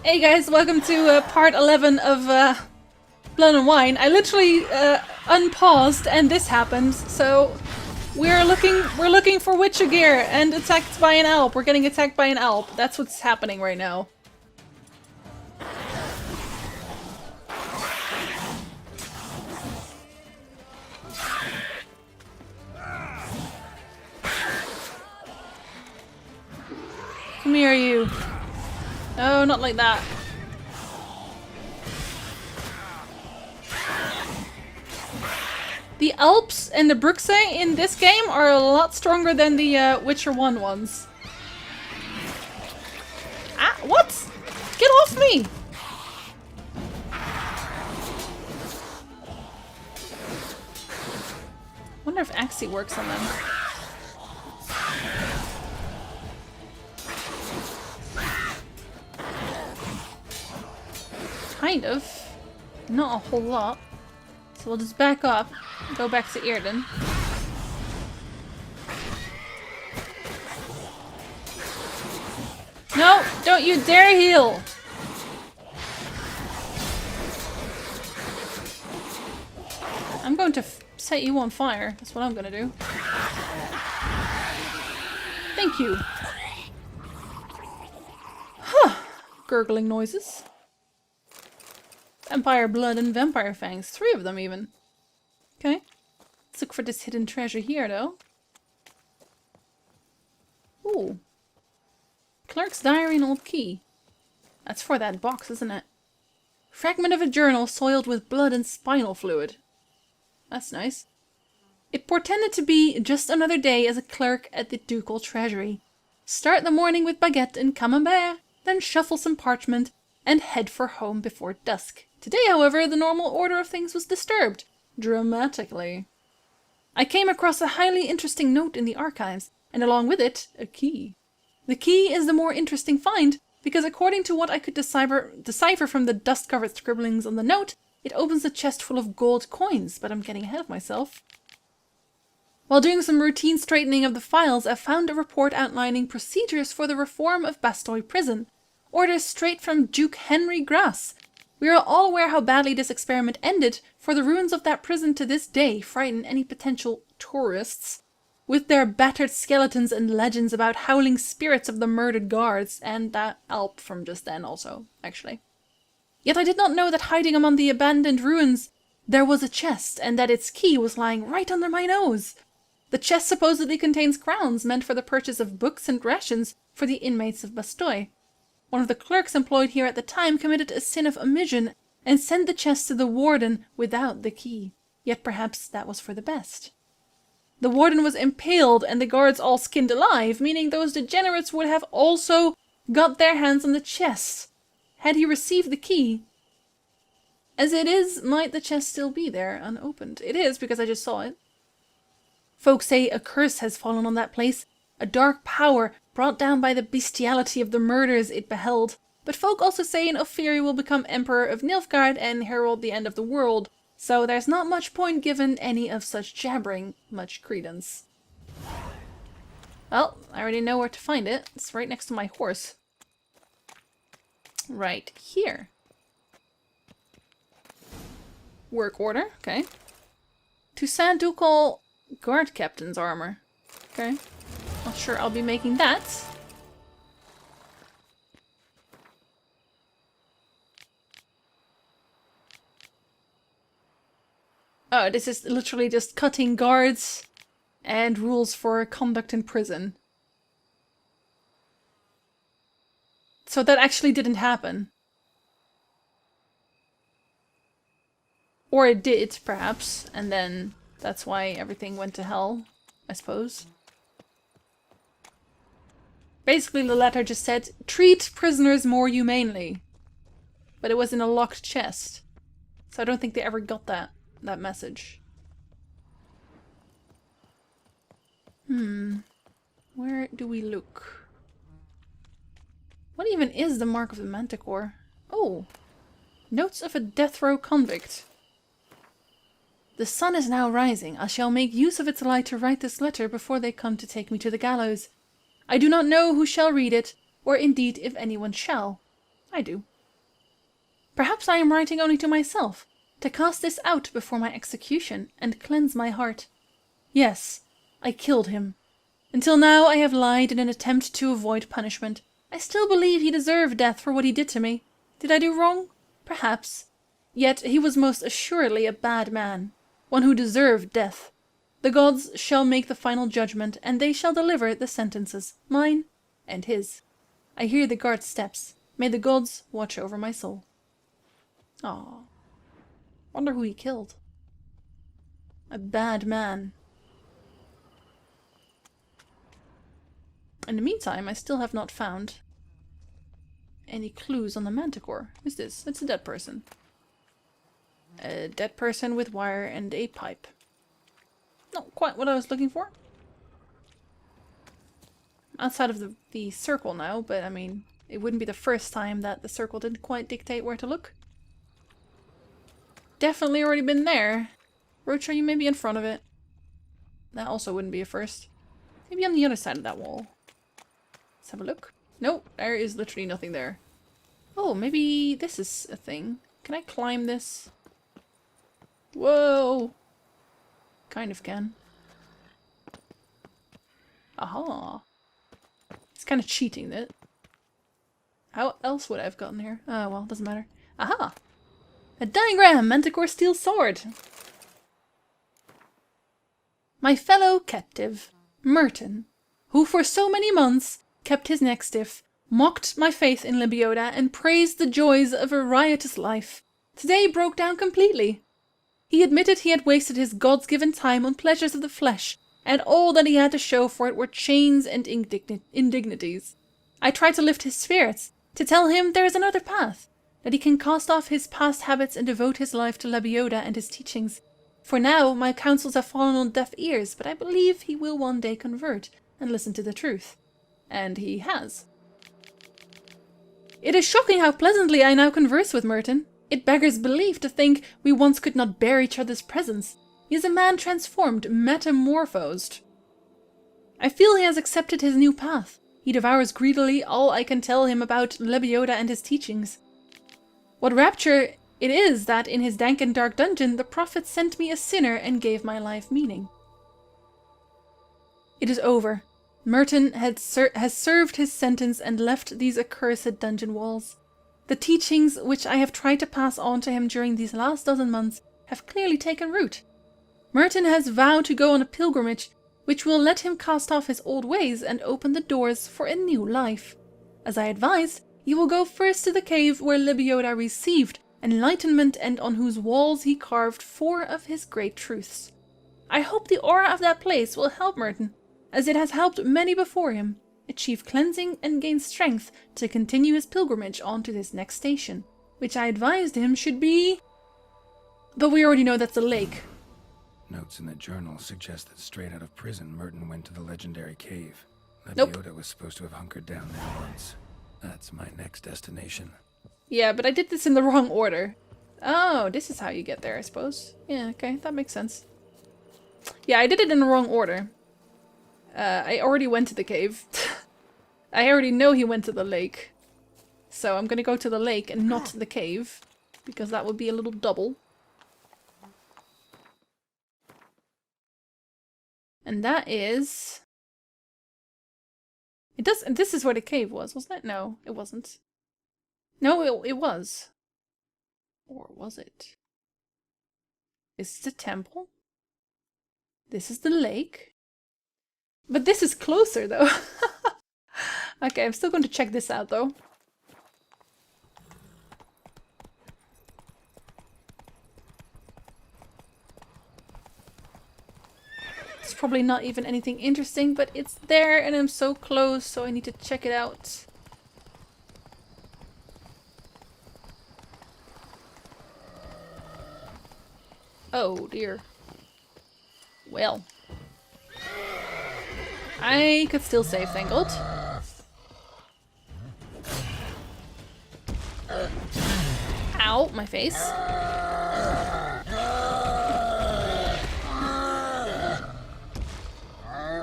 Hey guys, welcome to part 11 of Blood and Wine. I literally unpaused and this happened, so we're looking for Witcher gear and attacked by an Alp. We're getting attacked by an Alp. That's what's happening right now. Come here, you. No, not like that. The Alps and the Bruxe in this game are a lot stronger than the Witcher 1 ones. Ah, what? Get off me! Wonder if Axie works on them. Kind of. Not a whole lot. So we'll just back up, go back to Earden. No! Don't you dare heal! I'm going to set you on fire. That's what I'm gonna do. Thank you. Huh. Gurgling noises. Vampire blood and vampire fangs. 3 of them even. Okay. Let's look for this hidden treasure here though. Ooh. Clerk's diary and old key. That's for that box, isn't it? Fragment of a journal soiled with blood and spinal fluid. That's nice. It portended to be just another day as a clerk at the ducal treasury. Start the morning with baguette and camembert, then shuffle some parchment and head for home before dusk. Today, however, the normal order of things was disturbed. Dramatically. I came across a highly interesting note in the archives, and along with it, a key. The key is the more interesting find, because according to what I could decipher from the dust-covered scribblings on the note, it opens a chest full of gold coins, but I'm getting ahead of myself. While doing some routine straightening of the files, I found a report outlining procedures for the reform of Bastoy Prison. Orders straight from Duke Henry Grass. We are all aware how badly this experiment ended, for the ruins of that prison to this day frighten any potential tourists, with their battered skeletons and legends about howling spirits of the murdered guards, and that Alp from just then also, actually. Yet I did not know that hiding among the abandoned ruins there was a chest, and that its key was lying right under my nose. The chest supposedly contains crowns meant for the purchase of books and rations for the inmates of Bastoy. One of the clerks employed here at the time committed a sin of omission and sent the chest to the warden without the key. Yet perhaps that was for the best. The warden was impaled and the guards all skinned alive, meaning those degenerates would have also got their hands on the chest. Had he received the key? As it is, might the chest still be there, unopened? It is, because I just saw it. Folk say a curse has fallen on that place, a dark power brought down by the bestiality of the murders it beheld. But folk also say an Ophiri will become Emperor of Nilfgaard and herald the end of the world, so there's not much point given any of such jabbering much credence. Well, I already know where to find it. It's right next to my horse. Right here. Work order, okay. Toussaint Ducal guard captain's armor. Okay. Not sure I'll be making that. Oh, this is literally just cutting guards and rules for conduct in prison. So that actually didn't happen. Or it did, perhaps, and then that's why everything went to hell, I suppose. Basically, the letter just said, treat prisoners more humanely. But it was in a locked chest. So I don't think they ever got that message. Where do we look? What even is the mark of the Manticore? Oh! Notes of a death row convict. The sun is now rising. I shall make use of its light to write this letter before they come to take me to the gallows. I do not know who shall read it, or indeed if anyone shall. I do. Perhaps I am writing only to myself, to cast this out before my execution and cleanse my heart. Yes, I killed him. Until now I have lied in an attempt to avoid punishment. I still believe he deserved death for what he did to me. Did I do wrong? Perhaps. Yet he was most assuredly a bad man, one who deserved death. The gods shall make the final judgment, and they shall deliver the sentences, mine and his. I hear the guard's steps. May the gods watch over my soul. Aww. Wonder who he killed. A bad man. In the meantime, I still have not found any clues on the Manticore. Who's this? It's a dead person. A dead person with wire and a pipe. Not quite what I was looking for. Outside of the circle now, but I mean, it wouldn't be the first time that the circle didn't quite dictate where to look. Definitely already been there. Roach, are you maybe in front of it? That also wouldn't be a first. Maybe on the other side of that wall. Let's have a look. Nope, there is literally nothing there. Oh, maybe this is a thing. Can I climb this? Whoa! Kind of can. Aha! It's kind of cheating it. How else would I have gotten here? Oh, well, doesn't matter. Aha! A diagram! Manticore steel sword! My fellow captive, Merton, who for so many months kept his neck stiff, mocked my faith in Lebioda, and praised the joys of a riotous life, today broke down completely. He admitted he had wasted his gods-given time on pleasures of the flesh, and all that he had to show for it were chains and indignities. I tried to lift his spirits, to tell him there is another path, that he can cast off his past habits and devote his life to Lebioda and his teachings. For now, my counsels have fallen on deaf ears, but I believe he will one day convert and listen to the truth. And he has. It is shocking how pleasantly I now converse with Merton. It beggars belief to think we once could not bear each other's presence. He is a man transformed, metamorphosed. I feel he has accepted his new path. He devours greedily all I can tell him about Lebioda and his teachings. What rapture it is that in his dank and dark dungeon the prophet sent me a sinner and gave my life meaning. It is over. Merton has served his sentence and left these accursed dungeon walls. The teachings which I have tried to pass on to him during these last dozen months have clearly taken root. Merton has vowed to go on a pilgrimage which will let him cast off his old ways and open the doors for a new life. As I advised, he will go first to the cave where Lebioda received enlightenment and on whose walls he carved 4 of his great truths. I hope the aura of that place will help Merton, as it has helped many before him, achieve cleansing and gain strength to continue his pilgrimage on to this next station, which I advised him should be... But we already know that's a lake. Notes in the journal suggest that straight out of prison, Merton went to the legendary cave. Nope. Lebioda was supposed to have hunkered down there once. That's my next destination. Yeah, but I did this in the wrong order. Oh, this is how you get there, I suppose. Yeah, okay, that makes sense. Yeah, I did it in the wrong order. I already went to the cave. I already know he went to the lake. So I'm gonna go to the lake and not the cave, because that would be a little double. And that is... It does. This is where the cave was, wasn't it? No, it wasn't. No, it was. Or was it? This is the temple. This is the lake. But this is closer, though. Okay, I'm still going to check this out, though. It's probably not even anything interesting, but it's there and I'm so close, so I need to check it out. Oh dear. Well. I could still save, thank God. Ow, my face.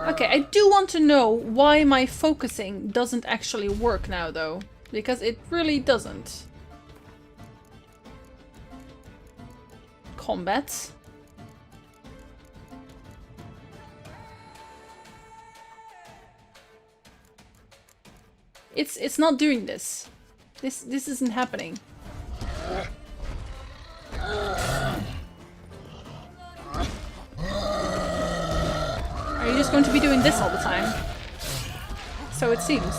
Okay, I do want to know why my focusing doesn't actually work now, though. Because it really doesn't. combat. It's not doing this. This isn't happening. Are you just going to be doing this all the time? So it seems.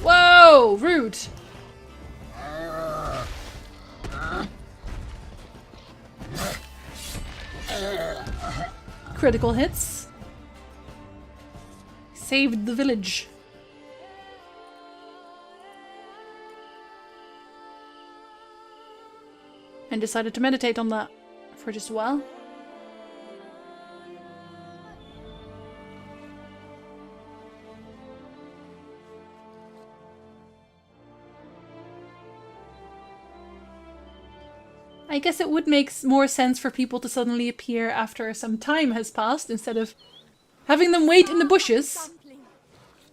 Whoa! Rude! Critical hits. Saved the village. And decided to meditate on that for just a while. I guess it would make more sense for people to suddenly appear after some time has passed instead of having them wait in the bushes.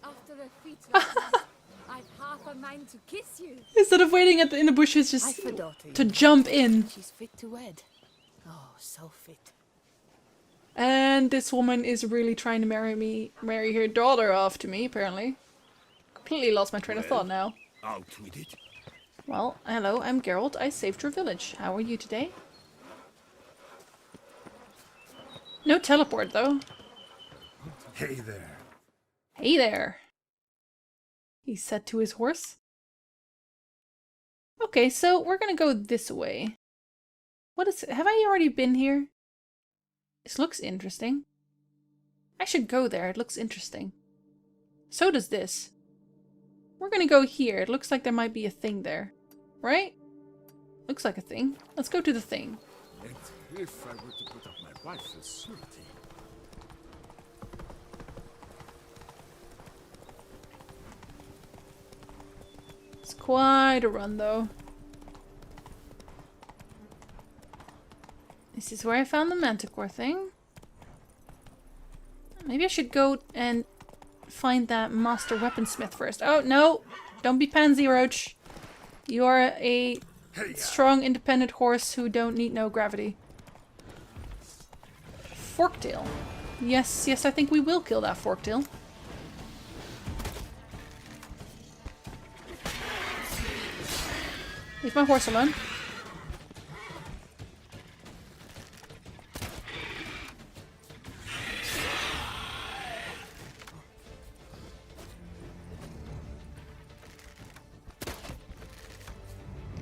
After a feat like that, I've half a mind to kiss you. Instead of waiting in the bushes just to jump in. She's fit to wed. Oh, so fit. And this woman is really trying to marry her daughter off to me, apparently. Completely lost my train of thought now. Out with it. Well, hello, I'm Geralt. I saved your village. How are you today? No teleport, though. Hey there. Hey there, he said to his horse. Okay, so we're gonna go this way. What is it? Have I already been here? This looks interesting. I should go there. It looks interesting. So does this. We're gonna go here. It looks like there might be a thing there. Right? Looks like a thing. Let's go to the thing. And if I were to put up my wife as surety. It's quite a run, though. This is where I found the Manticore thing. Maybe I should go and find that master weaponsmith first. Oh, no! Don't be pansy, Roach. You are a strong, independent horse who don't need no gravity. Forktail. Yes, yes, I think we will kill that Forktail. Leave my horse alone.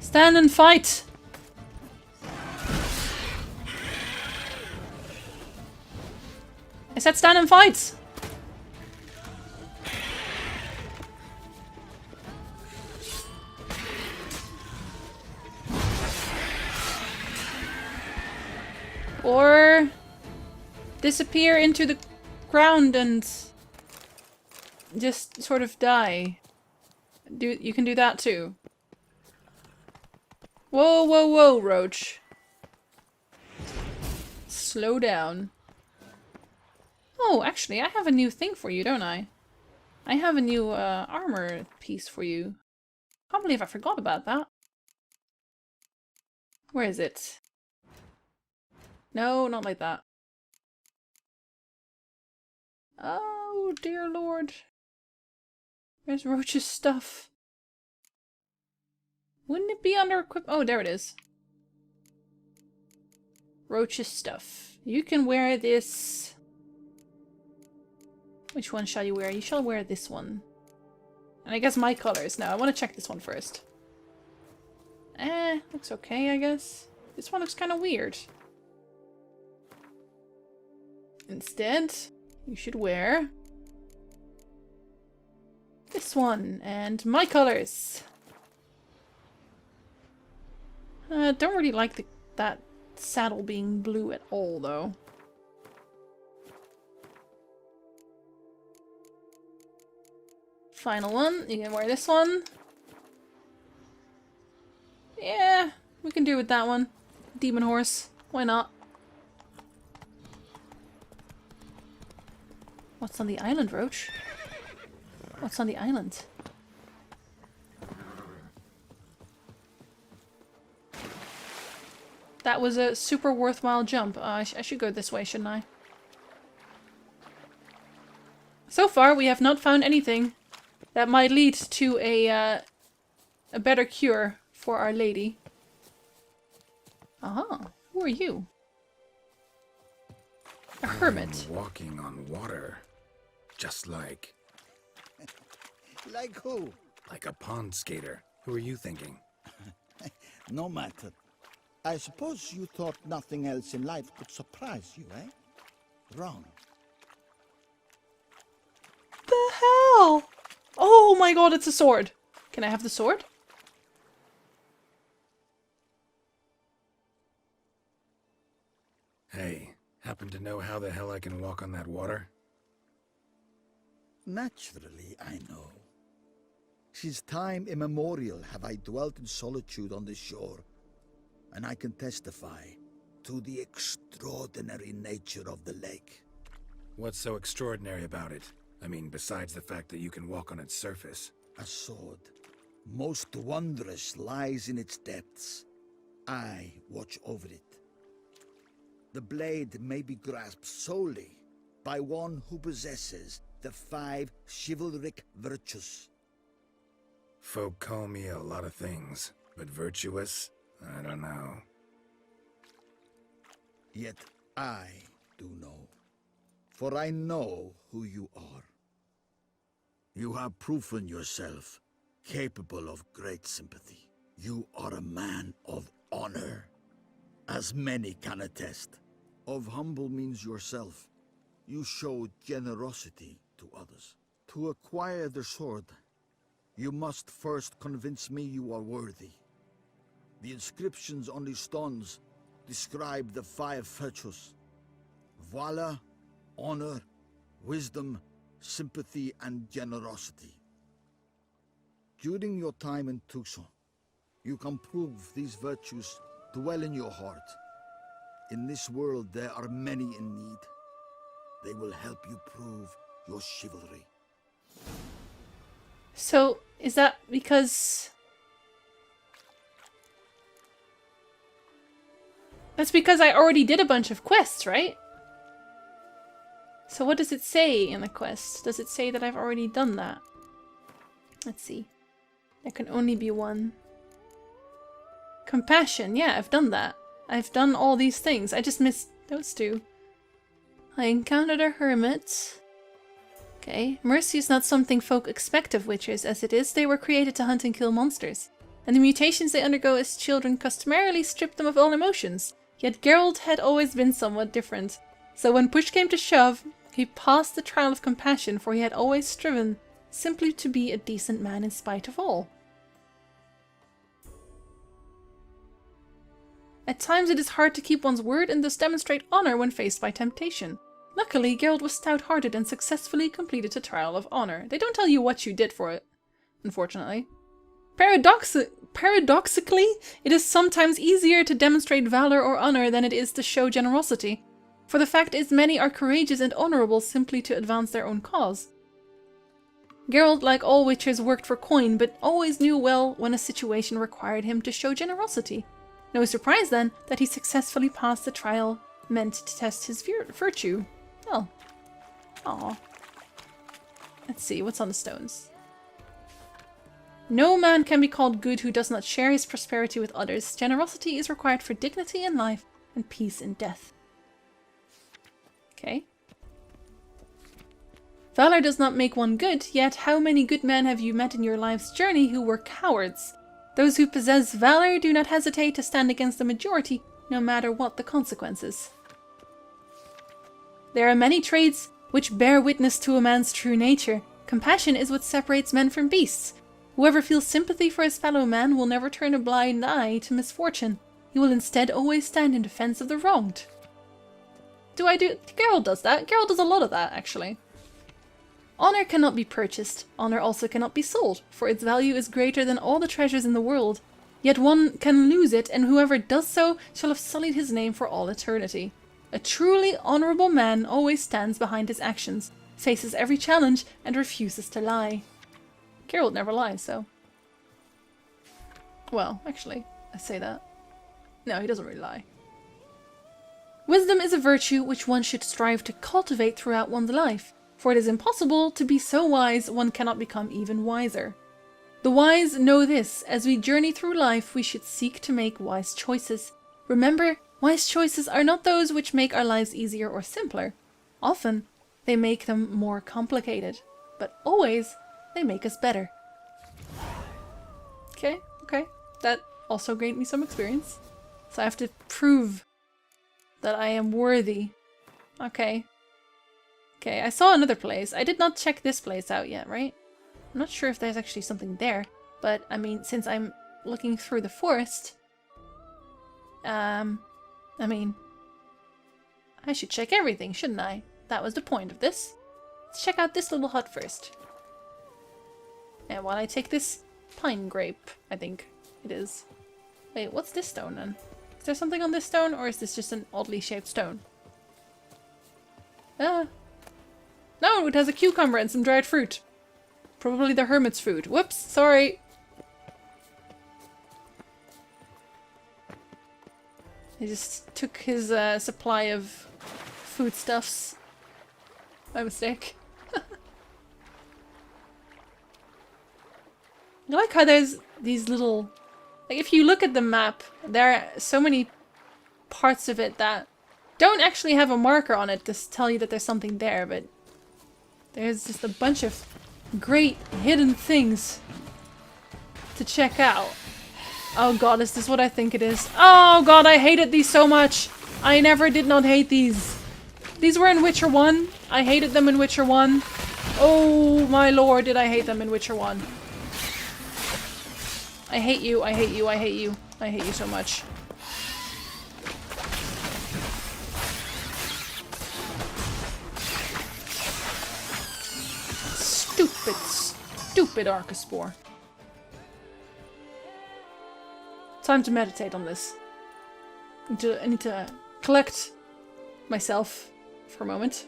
Stand and fight! I said stand and fight! Or disappear into the ground and just sort of die. You can do that too. Whoa, whoa, whoa, Roach. Slow down. Oh, actually, I have a new thing for you, don't I? I have a new armor piece for you. Can't believe I forgot about that. Where is it? No, not like that. Oh, dear lord. Where's Roach's stuff? Wouldn't it be under equip? Oh, there it is. Roach's stuff. You can wear this. Which one shall you wear? You shall wear this one. And I guess my colors. Now, I want to check this one first. Looks okay, I guess. This one looks kind of weird. Instead, you should wear this one and my colors. Don't really like that saddle being blue at all, though. Final one. You can wear this one. Yeah, we can do with that one. Demon horse. Why not? What's on the island, Roach? What's on the island? That was a super worthwhile jump. I should go this way, shouldn't I? So far, we have not found anything that might lead to a better cure for Our Lady. Aha, who are you? A hermit. I'm walking on water. Just like... Like who? like a pond skater. Who are you thinking? No matter. I suppose you thought nothing else in life could surprise you, eh? Wrong. The hell? Oh my god, it's a sword. Can I have the sword? Hey, happen to know how the hell I can walk on that water? Naturally, I know. Since time immemorial have I dwelt in solitude on this shore, and I can testify to the extraordinary nature of the lake. What's so extraordinary about it? I mean, besides the fact that you can walk on its surface. A sword, most wondrous, lies in its depths. I watch over it. The blade may be grasped solely by one who possesses the 5 chivalric virtues. Folk call me a lot of things, but virtuous? I don't know. Yet I do know, for I know who you are. You have proven yourself capable of great sympathy. You are a man of honor, as many can attest. Of humble means yourself. You showed generosity to others. To acquire the sword, you must first convince me you are worthy. The inscriptions on the stones describe the 5 virtues: valor, honor, wisdom, sympathy, and generosity. During your time in Tucson, you can prove these virtues dwell in your heart. In this world, there are many in need. They will help you prove your chivalry. So, is that because... That's because I already did a bunch of quests, right? So what does it say in the quest? Does it say that I've already done that? Let's see. There can only be one. Compassion. Yeah, I've done that. I've done all these things. I just missed those 2. I encountered a hermit. Okay. Mercy is not something folk expect of witchers. As it is, they were created to hunt and kill monsters. And the mutations they undergo as children customarily strip them of all emotions. Yet Geralt had always been somewhat different. So when push came to shove, he passed the trial of compassion, for he had always striven simply to be a decent man in spite of all. At times it is hard to keep one's word and thus demonstrate honor when faced by temptation. Luckily, Geralt was stout-hearted and successfully completed the trial of honor. They don't tell you what you did for it, unfortunately. Paradoxically, it is sometimes easier to demonstrate valor or honor than it is to show generosity. For the fact is, many are courageous and honorable simply to advance their own cause. Geralt, like all witchers, worked for coin, but always knew well when a situation required him to show generosity. No surprise, then, that he successfully passed the trial meant to test his virtue. Well, aw. Let's see, what's on the stones? No man can be called good who does not share his prosperity with others. Generosity is required for dignity in life and peace in death. Okay. Valor does not make one good, yet how many good men have you met in your life's journey who were cowards? Those who possess valor do not hesitate to stand against the majority, no matter what the consequences. There are many traits which bear witness to a man's true nature. Compassion is what separates men from beasts. Whoever feels sympathy for his fellow man will never turn a blind eye to misfortune. He will instead always stand in defense of the wronged. Geralt does that. Geralt does a lot of that, actually. Honor cannot be purchased. Honor also cannot be sold, for its value is greater than all the treasures in the world. Yet one can lose it, and whoever does so shall have sullied his name for all eternity. A truly honorable man always stands behind his actions, faces every challenge, and refuses to lie. Geralt never lies, so... Well, actually, I say that. No, he doesn't really lie. Wisdom is a virtue which one should strive to cultivate throughout one's life, for it is impossible to be so wise one cannot become even wiser. The wise know this: as we journey through life, we should seek to make wise choices. Remember, wise choices are not those which make our lives easier or simpler. Often, they make them more complicated, but always, they make us better. Okay. That also gained me some experience. So I have to prove that I am worthy. Okay, I saw another place. I did not check this place out yet, right? I'm not sure if there's actually something there, but I mean, since I'm looking through the forest, I mean, I should check everything, shouldn't I? That was the point of this. Let's check out this little hut first. And while I take this pine grape, I think it is. Wait, what's this stone then? Is there something on this stone, or is this just an oddly shaped stone? No, it has a cucumber and some dried fruit. Probably the hermit's food. Whoops, sorry. He just took his supply of foodstuffs. My mistake. I like how there's these little... Like, if you look at the map, there are so many parts of it that don't actually have a marker on it to tell you that there's something there, but there's just a bunch of great hidden things to check out. Oh god, is this what I think it is? Oh god, I hated these so much! I never did not hate these. These were in Witcher 1. I hated them in Witcher 1. Oh my lord, did I hate them in Witcher 1. I hate you, I hate you, I hate you. I hate you so much. Stupid Archospore. Time to meditate on this. I need to collect myself for a moment.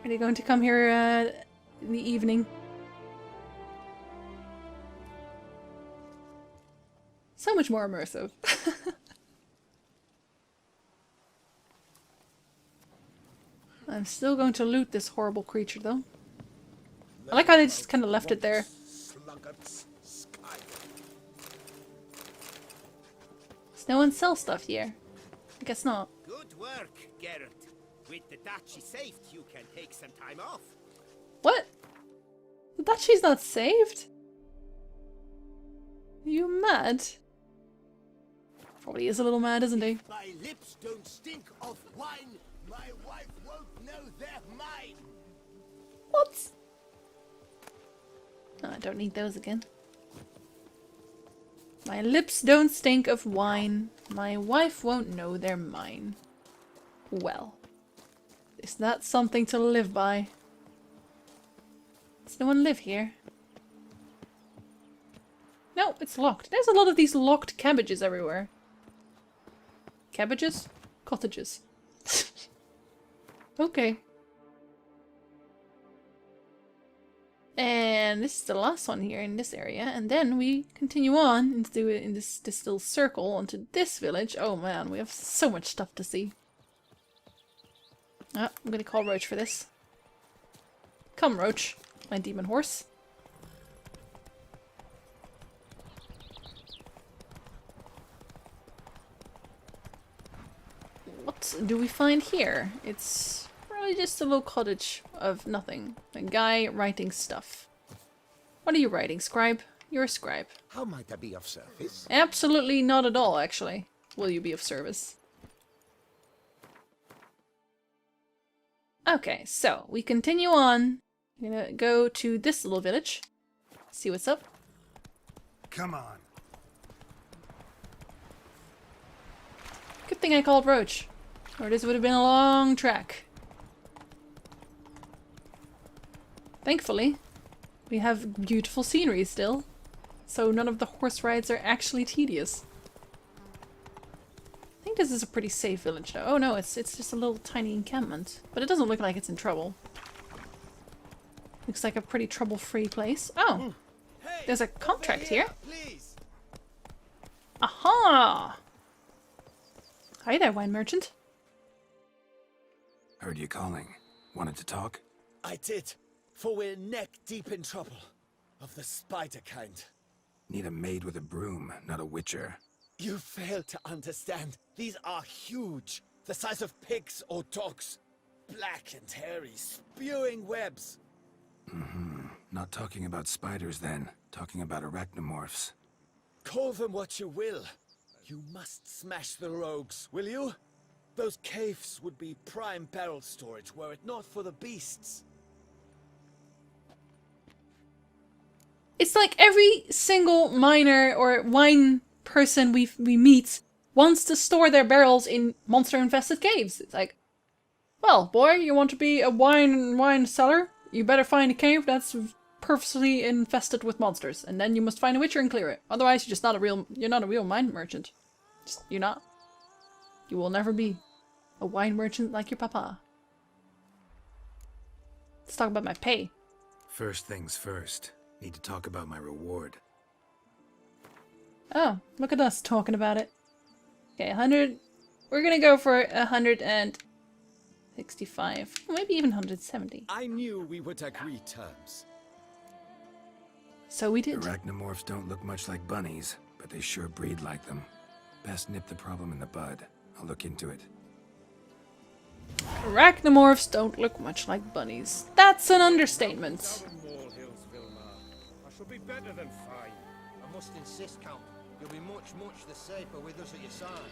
Are they going to come here in the evening? So much more immersive. I'm still going to loot this horrible creature, though. I like how they just kind of left it there. Does no one sell stuff here? I guess not. Good work, Geralt. With the duchy saved, you can take some time off. What? The duchy's not saved? Are you mad? Probably is a little mad, isn't he? My lips don't stink of wine. My wife won't know they're mine. What? Oh, I don't need those again. My lips don't stink of wine. My wife won't know they're mine. Well. Is that something to live by? Does no one live here? No, it's locked. There's a lot of these locked cabbages everywhere. Cabbages? Cottages. Okay. And this is the last one here in this area. And then we continue on into in this little circle onto this village. Oh man, we have so much stuff to see. Oh, I'm gonna call Roach for this. Come, Roach, my demon horse. What do we find here? It's probably just a little cottage of nothing. A guy writing stuff. What are you writing, scribe? You're a scribe. How might I be of service? Absolutely not at all, actually. Will you be of service? Okay, so we continue on. I'm gonna go to this little village. See what's up. Come on. Good thing I called Roach, or this would have been a long trek. Thankfully, we have beautiful scenery still, so none of the horse rides are actually tedious. I think this is a pretty safe village though. Oh no, it's just a little tiny encampment. But it doesn't look like it's in trouble. Looks like a pretty trouble-free place. Oh! Hey, There's a contract Over here. Please. Aha! Hi there, wine merchant. Heard you calling. Wanted to talk? I did, for we're neck deep in trouble. Of the spider kind. Need a maid with a broom, not a witcher. You fail to understand. These are huge. The size of pigs or dogs. Black and hairy, spewing webs. Not talking about spiders then. Talking about arachnomorphs. Call them what you will. You must smash the rogues, will you? Those caves would be prime barrel storage were it not for the beasts. It's like every single miner or wine person we meet wants to store their barrels in monster-infested caves. It's like, well, boy, you want to be a wine seller? You better find a cave that's purposely infested with monsters, and then you must find a witcher and clear it. Otherwise, you're not a real wine merchant. You're not. You will never be a wine merchant like your papa. Let's talk about my pay. First things first. Need to talk about my reward. Oh, look at us talking about it. Okay, 100. We're gonna go for 165. Maybe even 170. I knew we would agree terms. So we did. Arachnomorphs don't look much like bunnies, but they sure breed like them. Best nip the problem in the bud. I'll look into it. Arachnomorphs don't look much like bunnies. That's an understatement. I shall be better than fine. I must insist, Count. You'll be much the safer with us at your side.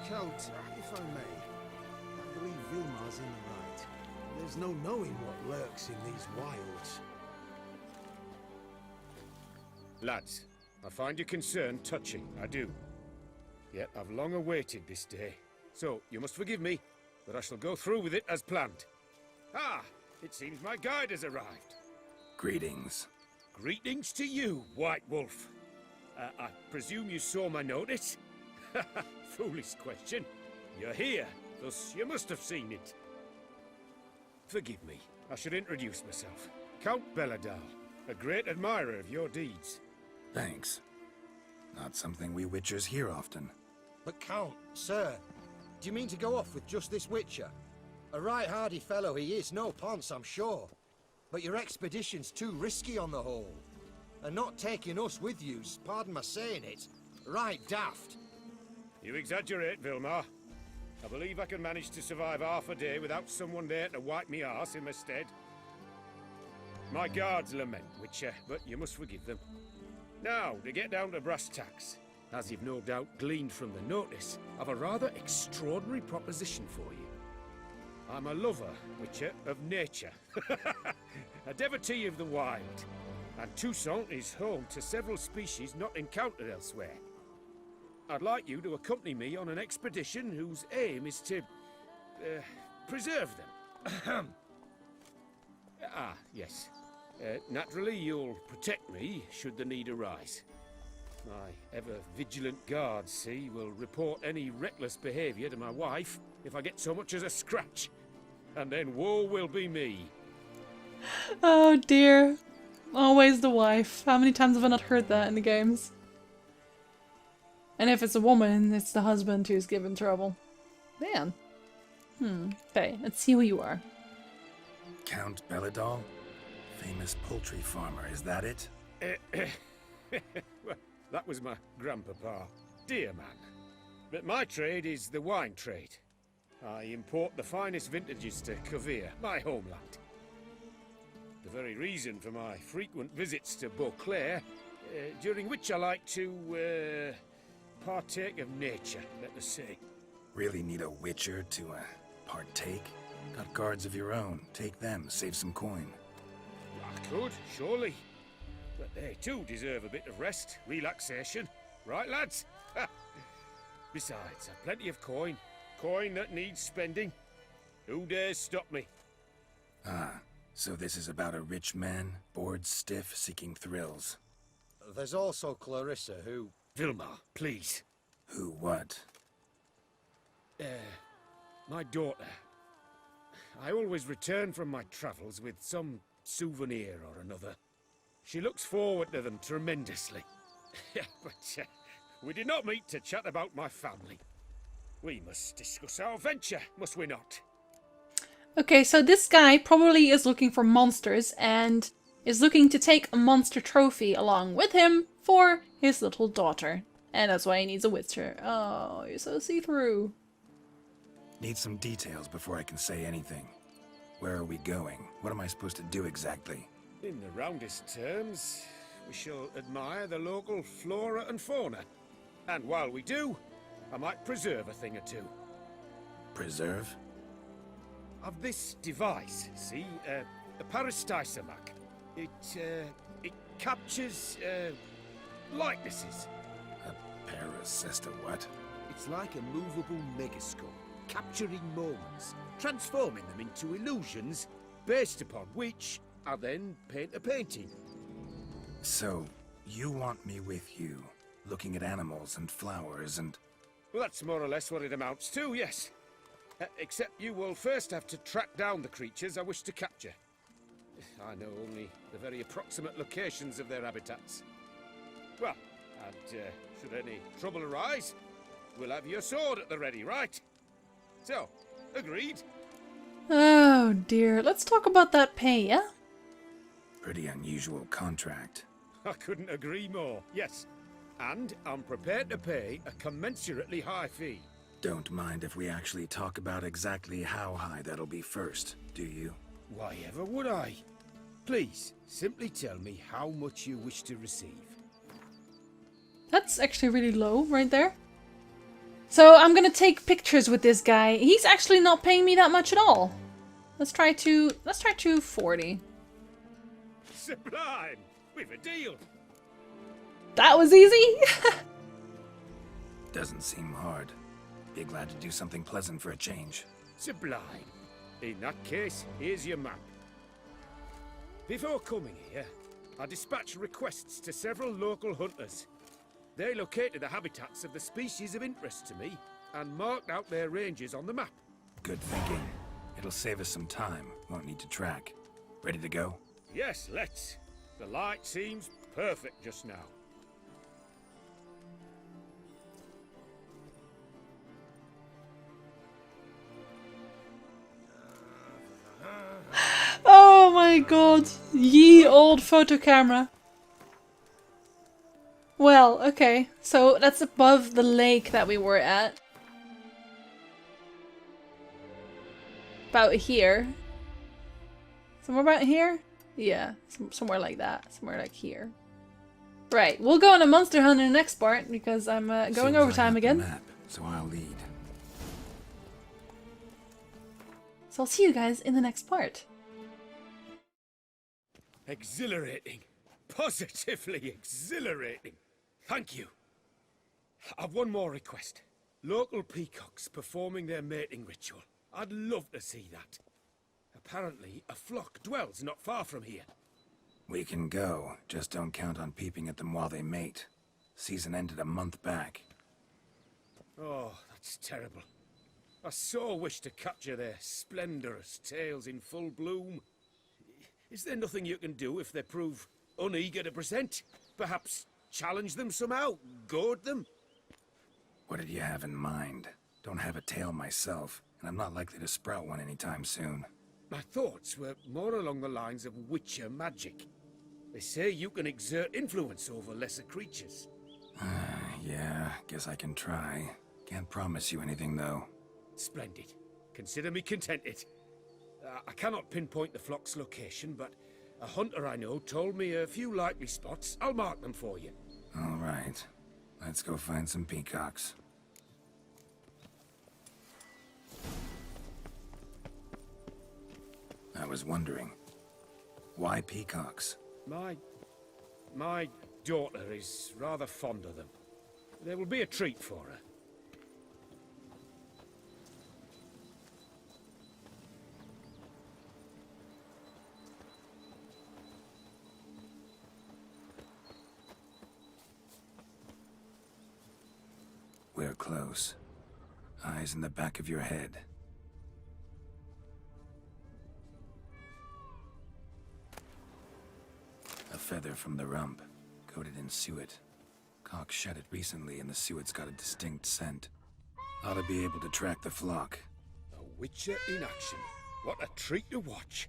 Count, if I may, I believe Vilmar's in the right. There's no knowing what lurks in these wilds. Lads, I find your concern touching, I do. Yet I've long awaited this day. So, you must forgive me, but I shall go through with it as planned. Ah, it seems my guide has arrived. Greetings. Greetings to you, White Wolf. I presume you saw my notice? Foolish question. You're here, thus you must have seen it. Forgive me, I should introduce myself. Count Belladal, a great admirer of your deeds. Thanks. Not something we witchers hear often. But Count, sir, do you mean to go off with just this witcher? A right hardy fellow he is, no ponce, I'm sure. But your expedition's too risky on the whole. And not taking us with you's, pardon my saying it, right daft. You exaggerate, Vilmar. I believe I can manage to survive half a day without someone there to wipe me arse in my stead. My guards lament, Witcher, but you must forgive them. Now, to get down to brass tacks. As you've no doubt gleaned from the notice, I've a rather extraordinary proposition for you. I'm a lover, Witcher, of nature. A devotee of the wild. And Toussaint is home to several species not encountered elsewhere. I'd like you to accompany me on an expedition whose aim is to... preserve them. Yes. Naturally, you'll protect me should the need arise. My ever-vigilant guards, see, will report any reckless behaviour to my wife if I get so much as a scratch. And then woe will be me. Oh dear. Always the wife. How many times have I not heard that in the games? And if it's a woman, it's the husband who's given trouble. Man. Okay, let's see who you are. Count Belladal? Famous poultry farmer, is that it? Well, that was my grandpapa. Dear man. But my trade is the wine trade. I import the finest vintages to Kovir, my homeland. The very reason for my frequent visits to Beauclair, during which I like to, partake of nature, let us say. Really need a witcher to, partake? Got guards of your own. Take them, save some coin. I could, surely. But they too deserve a bit of rest, relaxation. Right, lads? Besides, I've plenty of coin. Coin that needs spending. Who dares stop me? Ah, so this is about a rich man, bored stiff, seeking thrills. There's also Clarissa, who... Vilmar, please. Who what? My daughter. I always return from my travels with some souvenir or another. She looks forward to them tremendously. But we did not meet to chat about my family. We must discuss our venture, must we not? Okay, so this guy probably is looking for monsters and is looking to take a monster trophy along with him for his little daughter. And that's why he needs a witcher. Oh, you're so see-through. Need some details before I can say anything. Where are we going? What am I supposed to do exactly? In the roundest terms, we shall admire the local flora and fauna. And while we do, I might preserve a thing or two. Preserve? Of this device, see? A parastisomac. It captures, likenesses. A parasista what? It's like a movable megascope, capturing moments, transforming them into illusions, Based upon which, I then paint a painting. So, you want me with you, looking at animals and flowers and... Well, that's more or less what it amounts to, yes. Except you will first have to track down the creatures I wish to capture. I know only the very approximate locations of their habitats. Well, and should any trouble arise, we'll have your sword at the ready, right? So, agreed? Oh dear, let's talk about that pay, yeah? Pretty unusual contract. I couldn't agree more, yes. And I'm prepared to pay a commensurately high fee. Don't mind if we actually talk about exactly how high that'll be first, do you? Why ever would I? Please, simply tell me how much you wish to receive. That's actually really low right there. So I'm gonna take pictures with this guy. He's actually not paying me that much at all. Let's try 240. Sublime! We've a deal! That was easy! Doesn't seem hard. Be glad to do something pleasant for a change. Sublime. In that case, here's your map. Before coming here, I dispatched requests to several local hunters. They located the habitats of the species of interest to me and marked out their ranges on the map. Good thinking. It'll save us some time. Won't need to track. Ready to go? Yes, let's. The light seems perfect just now. Oh my god, ye old photo camera. Well, okay, so that's above the lake that we were at. About here. Somewhere about here? Yeah, somewhere like that. Somewhere like here. Right, we'll go on a monster hunt in the next part because I'm going Seems overtime I got again. the map, so I'll lead. So I'll see you guys in the next part. Exhilarating. Positively exhilarating. Thank you. I've one more request. Local peacocks performing their mating ritual. I'd love to see that. Apparently, a flock dwells not far from here. We can go, just don't count on peeping at them while they mate. Season ended a month back. Oh, that's terrible. I so wish to capture their splendorous tails in full bloom. Is there nothing you can do if they prove uneager to present? Perhaps challenge them somehow? Goad them? What did you have in mind? Don't have a tail myself, and I'm not likely to sprout one anytime soon. My thoughts were more along the lines of witcher magic. They say you can exert influence over lesser creatures. Yeah, guess I can try. Can't promise you anything, though. Splendid. Consider me contented. I cannot pinpoint the flock's location, but a hunter I know told me a few likely spots. I'll mark them for you. All right. Let's go find some peacocks. I was wondering, why peacocks? My daughter is rather fond of them. There will be a treat for her. We're close. Eyes in the back of your head. A feather from the rump, coated in suet. Cock shed it recently and the suet's got a distinct scent. Ought to be able to track the flock. A witcher in action. What a treat to watch.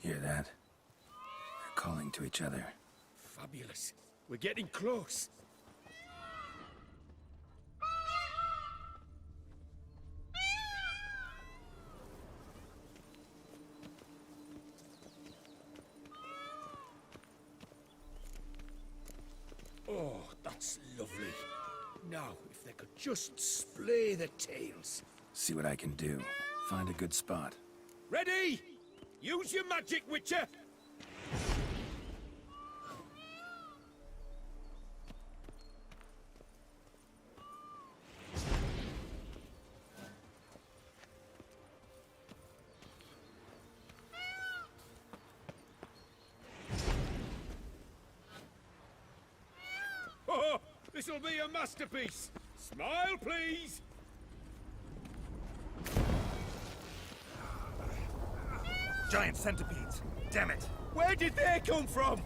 Hear that? They're calling to each other. Fabulous. We're getting close. Oh, that's lovely. Now, if they could just splay the tails. See what I can do. Find a good spot. Ready? Use your magic, Witcher! Oh, this'll be a masterpiece! Smile, please! Giant centipedes! Damn it! Where did they come from?